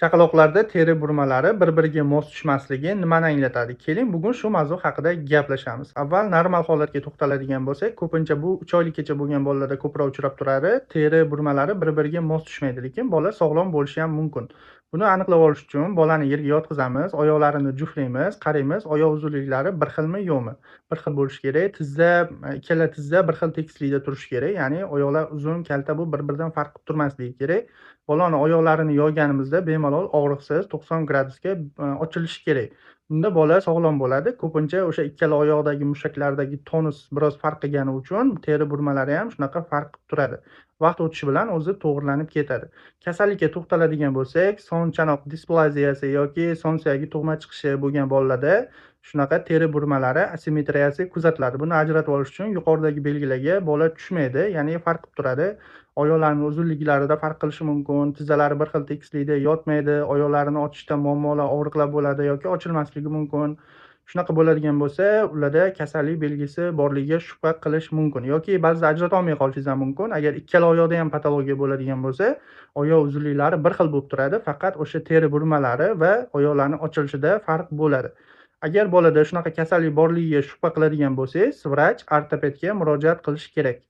Chaqaloqlarda teri burmalari bir-biriga mos tushmasligi nimani anglatadi? Keling, bugun shu mavzu haqida gaplashamiz. Avval normal holatga to'xtaladigan bo'lsak, ko'pincha bu 3 oylikgacha bo'lgan bolalarda ko'proq uchrab turadi. Teri burmalari bir-biriga mos tushmaydi, lekin bola sog'lom bo'lishi ham mumkin. Buni aniqlab olish uchun bolani yerga yotqizamiz, oyoqlarini juftlaymiz, qaraymiz, oyoq uzunliklari bir xilmi, yo'qmi? Bir xil bo'lishi kerak. Ikkala tizza bir xil tekislikda turishi kerak. Ya'ni oyoqlar uzun, kalta bu bir-biridan farq qilib turmasligi kerak. Bolani oyoqlarini yoyganimizda bemalol og'riqsiz 90 gradusga ochilishi kerak. Bunda bola sog'lom bo'ladi. Ko'pincha o'sha ikkala oyoqdagi mushaklardagi tonus biroz farq qilgani uchun teri burmalari ham shunaqa farq qilib turadi. Vaqt o'tishi bilan o'zi to'g'rilanib ketadi. Kasallikka to'xtaladigan bo'lsak, son chanoq displaziyasi yoki son suyagi tug'ma chiqishi bo'lgan bolalarda shunaqa teri burmalari asimetriyasi kuzatiladi. Buni ajratib olish uchun yuqoridagi belgilarga bola tushmaydi, ya'ni farq qilib turadi. Oyoqlarni uzunliklarida farq qilishi mumkin, tizzalari bir xil tekislikda yotmaydi, oyoqlarini ochishda muammolar, og'riqlar bo'ladi yoki ochilmasligi mumkin. Shunaqa bo'ladigan bo'lsa, ularda kasallik belgisi borligiga shubha qilish mumkin yoki ba'zida ajrata olmay qolishingiz ham mumkin. Agar ikkala oyoqda ham patologiya bo'ladigan bo'lsa, oyoq uzunliklari bir xil bo'lib turadi, faqat o'sha teri burmalari va oyoqlarni ochilishida farq bo'ladi. Agar bolada shunaqa kasallik borligiga shubha qiladigan bo'lsangiz, vrach, ortopedga murojaat qilish kerak.